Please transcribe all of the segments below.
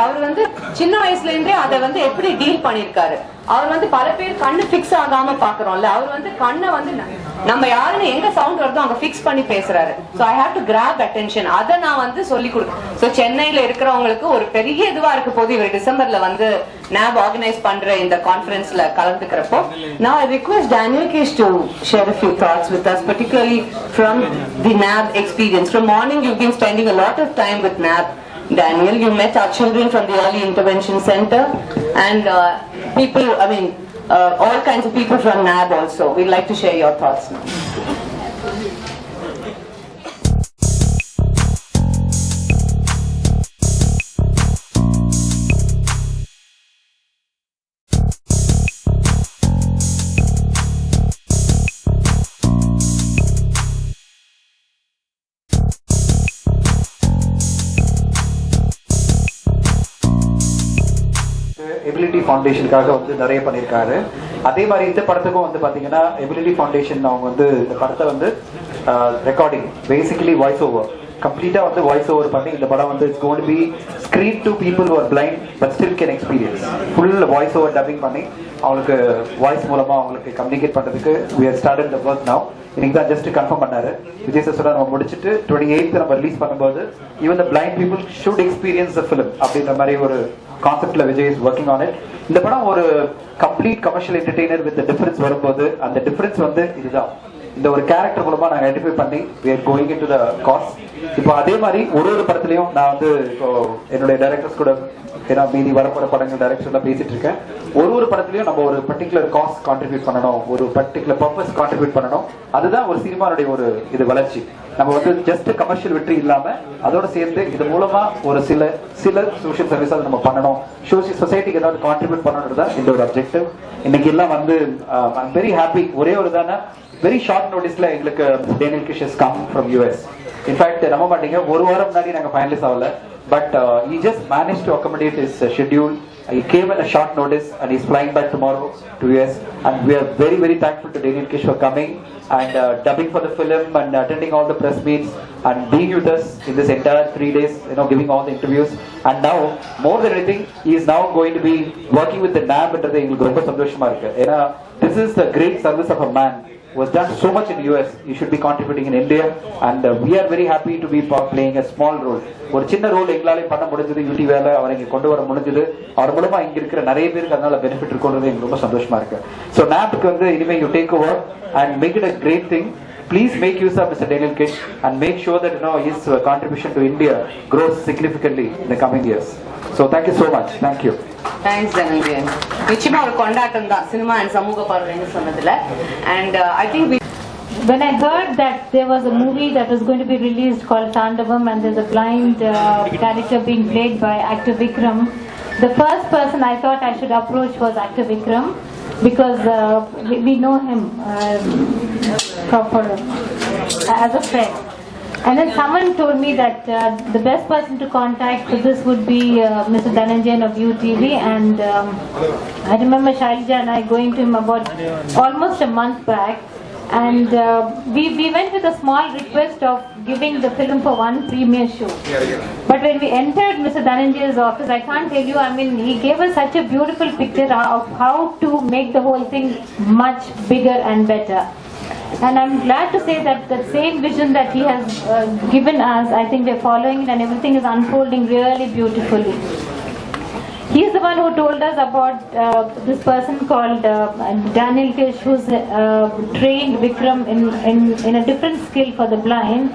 அவர் வந்து சின்ன வயசுல இருந்தே அதை வந்து எப்படி டீல் பண்ணிருக்காரு. அவர் வந்து பல பேர் கண்ணு பிக்ஸ் ஆகாம பாக்குறோம்ல, அவர் வந்து கண்ணை வந்து நம்ம யாருன்னு எங்க சவுண்ட் வருதோ அங்க பிக்ஸ் பண்ணி பேசுறாரு. So I have to grab attention. அதை நான் வந்து சொல்லி கொடுக்கேன். சோ சென்னையில இருக்கிறவங்களுக்கு ஒரு பெரிய இதுவா இருக்க போது இவர் டிசம்பர்ல வந்து NAB ஆர்கனைஸ் பண்ற இந்த கான்ஃபரன்ஸ்ல கலந்துக்கிறப்போ. Now I request Daniel Kish to share a few thoughts with us, particularly from the NAB experience. From morning you've been spending a lot of time with NAB. Daniel, you met our children from the Early Intervention Center and people, I mean, all kinds of people from NAB also. We'd like to share your thoughts now. Ability ஃபவுண்டேஷனுக்காக வந்து நிறைய பண்ணியிருக்காரு. அதே மாதிரி இந்த படத்துக்கும் வந்து பார்த்தீங்கன்னா எபிலிட்டி ஃபவுண்டேஷன் அவங்க வந்து இந்த படத்தை வந்து ரெக்கார்டிங் பேசிக்கலி வாய்ஸ் ஓவர் கம்ப்ளீட்டா வந்து வாய்ஸ் ஓவர் பண்ணி இந்த படம் வந்து it's going to be screen to people who are blind but still can experience full voice over dubbing பண்ணி அவங்களுக்கு வாய்ஸ் மூலமா அவங்களுக்கு கம்யூனிகேட் பண்றதுக்கு we have started the work now. இன்னைக்கு தான் ஜஸ்ட் கன்ஃபார்ம் பண்ணாரு விஜய் சார். நம்ம முடிச்சுட்டு 28th நம்ம ரிலீஸ் பண்ணும்போது even the blind people should experience the film அப்படின்ற மாதிரி ஒரு கான்செப்ட்ல Vijay is working on it. இந்த படம் ஒரு complete commercial entertainer with difference வரும்போது அந்த டிஃபரன்ஸ் வந்து இதுதான். இந்த ஒரு கேரக்டர் மூலமா நாங்க ஐடென்டிஃபை பண்ணி we are going into the cause. இப்போ அதே மாதிரி ஒரு படத்துலயும் நான் வந்து இப்போ என்னுடைய டைரக்டர்ஸ் கூட ஏன்னா மீதி வரப்போற படங்கள் டைரக்டர்ல பேசிட்டு இருக்கேன். ஒரு படத்துலயும் நம்ம ஒரு பர்டிகுலர் காஸ் கான்ட்ரிபியூட் பண்ணணும், ஒரு பர்டிகுலர் பர்பஸ் கான்ட்ரிபியூட் பண்ணணும். அதுதான் ஒரு சினிமாவுடைய ஒரு இது வளர்ச்சி. நம்ம வந்து ஜஸ்ட் கமர்ஷியல் வெற்றி இல்லாம அதோட சேர்ந்து இது மூலமா ஒரு சில சோஷியல் சர்வீஸ் நம்ம பண்ணணும், சொசைட்டிக்கு ஏதாவது கான்ட்ரிபியூட் பண்ணணும்ன்றதா இந்த ஒரு அப்ஜெக்டிவ். இன்னைக்கு எல்லாம் வந்து ஐம் வெரி ஹாப்பி. ஒரே ஒரு தானே வெரி ஷார்ட் நோட்டீஸ்ல எங்களுக்கு Daniel Kish has come from US. In fact நம்ப மாட்டீங்க, ஒரு வாரம் முன்னாடி நாங்க ஃபைனலைஸ் ஆகல. But he just managed to accommodate his schedule. He came at a short notice and he's flying back tomorrow to US. And we are very, very thankful to Daniel Kish for coming and dubbing for the film and attending all the press meets and being with us in this entire 3 days, giving all the interviews. And now, more than anything, he is now going to be working with the NAB. This is the great service of a man who has done so much in US. He should be contributing in India, and we are very happy to be playing a small role. ஒரு சின்ன role எங்களாலே பண்ண முடிஞ்சது, யூடி வேலை அவரை இங்க கொண்டு வர முடிஞ்சது. அவர் மூலமா இங்க இருக்கிற நிறைய பேருக்கு அதனால பெனிஃபிட் இருக்குன்றது எனக்கு ரொம்ப சந்தோஷமா இருக்கு. ஸோ NABக்கு வந்து இனிமே you take over and make it a great thing. Please make use of Mr. Daniel Kish and make sure that his contribution to India grows significantly in the coming years. So thank you so much. Thank you. Thanks Dhananjay. நிச்சயமா ஒரு கொண்டாட்டம் தான் cinema and சமூக பார்வைன்னு சொன்னதுல. And I think when I heard that there was a movie that was going to be released called Thaandavam and there's a blind character being played by actor Vikram, the first person I thought I should approach was actor Vikram, because we know him as a friend. And then someone told me that the best person to contact for this would be Mr. Dhananjay of UTV, and I remember Shailja and I going to him about almost a month back, and we went with a small request of giving the film for one premiere show. But when we entered Mr. Dhananjay's office, I can't tell you, I mean, he gave us such a beautiful picture of how to make the whole thing much bigger and better. And I'm glad to say that the same vision that he has given us, I think we're following it and everything is unfolding really beautifully. He is the one who told us about this person called Daniel Kish, who's trained Vikram in a different skill for the blind.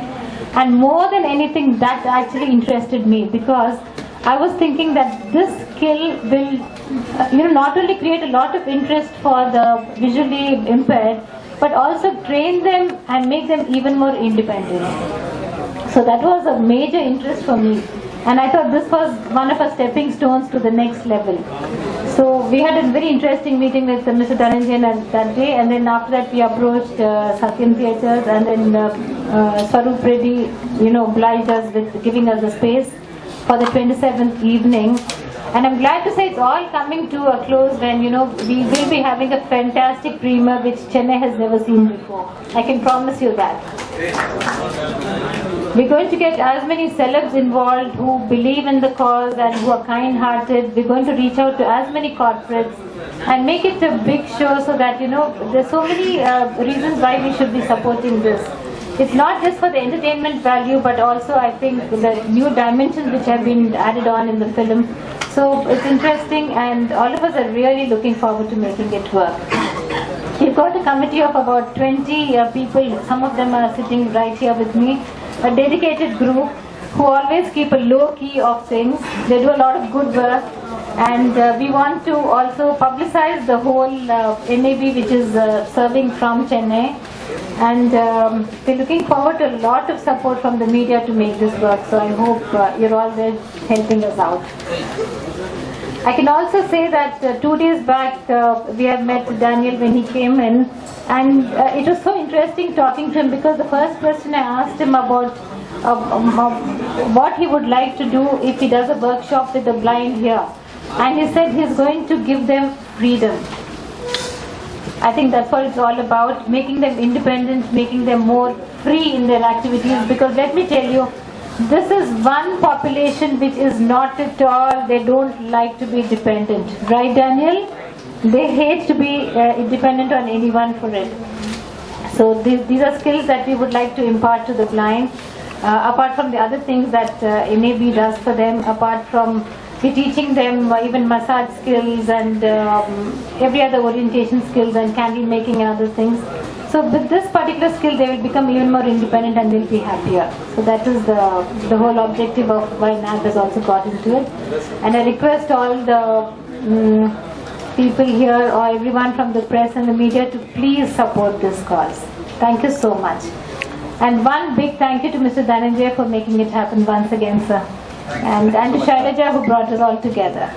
And more than anything, that actually interested me, because I was thinking that this skill will not only create a lot of interest for the visually impaired, but also train them and make them even more independent. So that was a major interest for me, and I thought this was one of our stepping stones to the next level. So we had a very interesting meeting with Mr. Dhananjay that day, and then after that we approached Satyam Theatres, and then Swaroop Reddy obliged us with giving us the space for the 27th evening. And I'm glad to say it's all coming to a close when, we will be having a fantastic premiere which Chennai has never seen before. I can promise you that. We're going to get as many celebs involved who believe in the cause and who are kind-hearted. We're going to reach out to as many corporates and make it a big show so that, there's so many reasons why we should be supporting this. It's not just for the entertainment value, but also I think the new dimensions which have been added on in the film. So it's interesting, and all of us are really looking forward to making it work. We've got a committee of about 20 people. Some of them are sitting right here with me. A dedicated group who always keep a low key of things. They do a lot of good work, and we want to also publicize the whole NAB which is serving from Chennai. And we're looking forward to a lot of support from the media to make this work. So I hope you're all there helping us out. I can also say that 2 days back we have met Daniel when he came in, and it was so interesting talking to him, because the first question I asked him about what he would like to do if he does a workshop with the blind here, and he said he's going to give them freedom. I think that's what it's all about, making them independent, making them more free in their activities, because let me tell you, this is one population which is not at all, they don't like to be dependent. Right, Daniel? They hate to be dependent on anyone for it. So these are skills that we would like to impart to the blind, apart from the other things that NAB does for them, apart from teaching them even massage skills and every other orientation skills and candle making and other things. So with this particular skill, they will become even more independent and they'll be happier. So that is the whole objective of why NAB has also got into it. And I request all the people here or everyone from the press and the media to please support this cause. Thank you so much. And one big thank you to Mr. Dhananjay for making it happen once again, sir. And to Shailaja who brought us all together.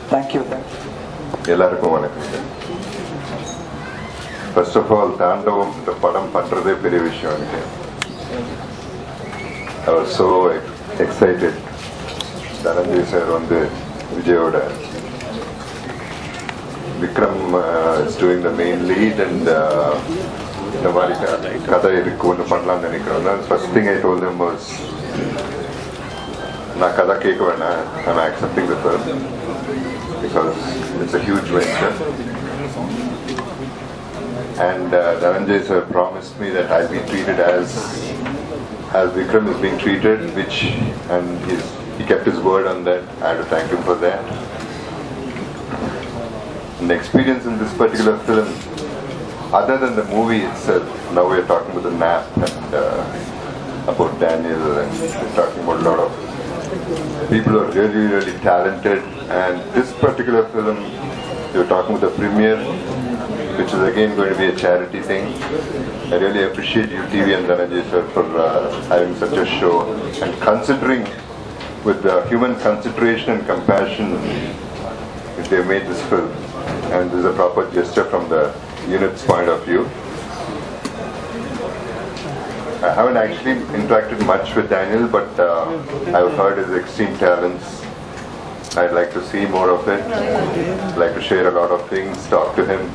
Thank you. First of all, Thaandavam, the padam pandrathe periya vishayam. I was so excited. Dhananjay sir on the Vijayoda. Vikram is doing the main lead, and the Kada irikku pannalam nenikkuren. First thing I told him was, na kada kekku vena, I'm accepting the film because it's a huge venture. And Dhananjay sir promised me that I'll be treated as Vikram is being treated, and he kept his word on that. I had to thank him for that. And the experience in this particular film, other than the movie itself, now we're talking about the nap and about Daniel, and we're talking about a lot of people who are really, really talented. And this particular film, you're talking about the premiere, which is again going to be a charity thing. I really appreciate UTV and Dhananjay sir for having such a show and considering, with the human consideration and compassion, they made this film. And this is a proper gesture from the unit's point of view. I haven't actually interacted much with Daniel, but I've heard his extreme talents. I'd like to see more of it. I'd like to share a lot of things, talk to him.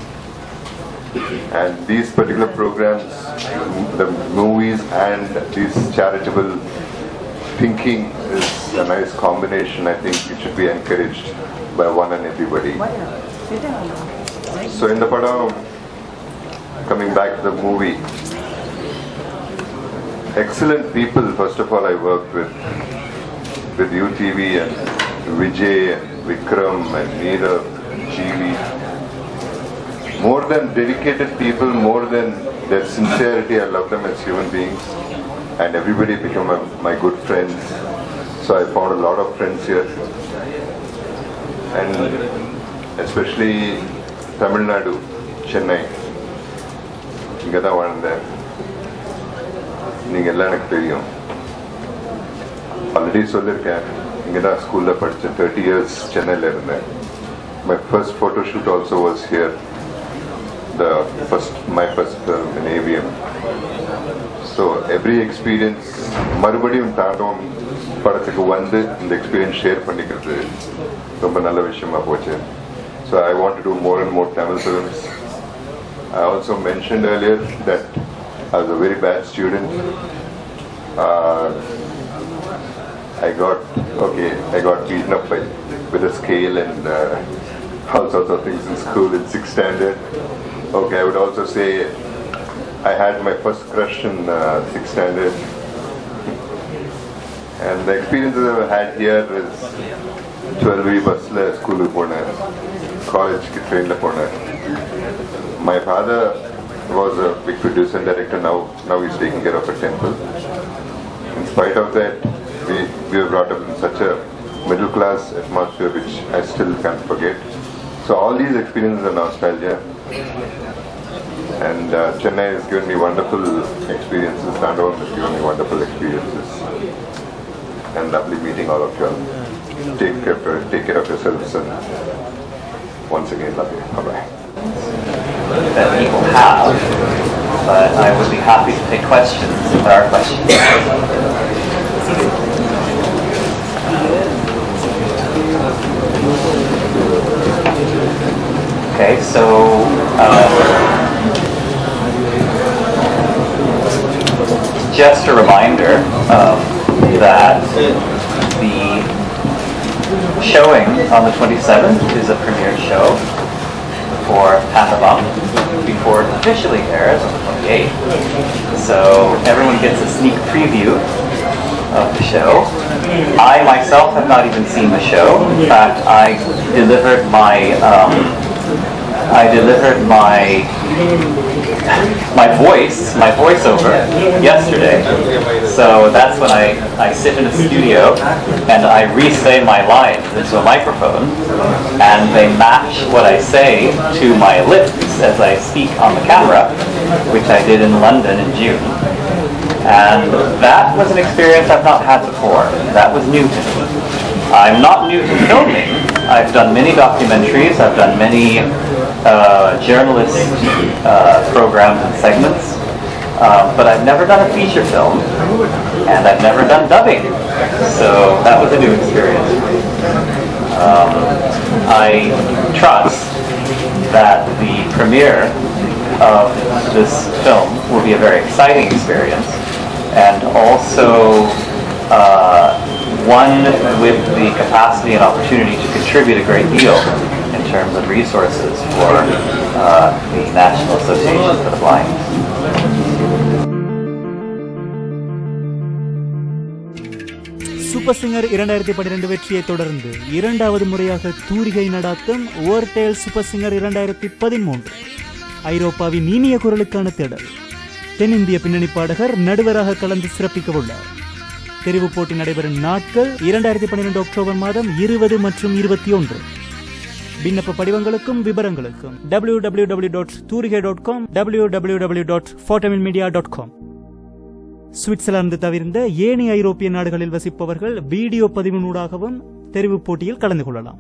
And these particular programs, the movies and this charitable thinking is a nice combination. I think it should be encouraged by one and everybody. So in the padam, coming back to the movie, excellent people. First of all, I worked with UTV and Vijay and Vikram and Neerav, Jeevi. More than dedicated people, more than their sincerity, I love them as human beings. And everybody became my good friends. So I found a lot of friends here. And especially Tamil Nadu, Chennai. இங்க தான் வாழ்ந்தேன். நீங்க எல்லாம் எனக்கு தெரியும். Already சொல்லிருக்கேன். இங்க தான் ஸ்கூல்ல படிச்சேன். 30 years சென்னையில இருந்தேன். My first photo shoot also was here. My first film in AVM. So every experience, மறுபடியும் Thaandavam படத்துக்கு வந்து இந்த எக்ஸ்பீரியன்ஸ் ஷேர் பண்ணிக்கிறது ரொம்ப நல்ல விஷயமா போச்சு. So I want to do more and more Tamil films. I also mentioned earlier that I was a very bad student. I got beaten up with a scale and all sorts of things in school in 6th standard. Okay, I would also say I had my first crush in 6th standard. And the experiences I've had here is 12 bus la school pona, college ki train la pona. My father was a big producer and director. Now he's taking care of a temple. In spite of that, we were brought up in such a middle class atmosphere which I still can't forget. So all these experiences are nostalgia. And Chennai has given me wonderful experiences. Thaandavam has given me wonderful experiences. And lovely meeting all of you all. Take care of yourselves, and once again, love you. Bye-bye. That people have, but I would be happy to take questions if there are questions. Okay, so just a reminder that the showing on the 27th is a premiere show for Thaandavam before it officially airs on the 28th. So everyone gets a sneak preview of the show. I myself have not even seen the show. In fact, I delivered my voiceover yesterday. So that's when I sit in a studio and I re-say my lines into a microphone, and they match what I say to my lips as I speak on the camera, which I did in London in June. And that was an experience I've not had before. That was new to me. I'm not new to filming. I've done many documentaries, I've done many journalist programs and segments, but I've never done a feature film, and I've never done dubbing, so that was a new experience. I trust that the premiere of this film will be a very exciting experience, and also one with the capacity and opportunity to contribute a great deal in terms of resources for the National Association for the Blind. Super singer 2012 வெற்றியை தொடர்ந்து இரண்டாவது முறையாக தூரிகை நடாத்தும் ஓவர்டேல் super singer 2013. ஐரோப்பாவின் இனிய குரலுக்கான தேடல். தென்னிந்திய பின்னணி பாடகர் நடுவராக கலந்து சிறப்பிக்க உள்ளார். தெரிவு போட்டி நடைபெறும் நாட்கள் 2012 அக்டோபர் மாதம் 20 மற்றும் 21. விண்ணப்ப படிவங்களுக்கும் விவரங்களுக்கும் www.toorigai.com www.fortamilmedia.com. சுவிட்சர்லாந்து தவிர்ந்த ஏனைய ஐரோப்பிய நாடுகளில் வசிப்பவர்கள் வீடியோ பதிவினூடாகவும் தெரிவு போட்டியில் கலந்து கொள்ளலாம்.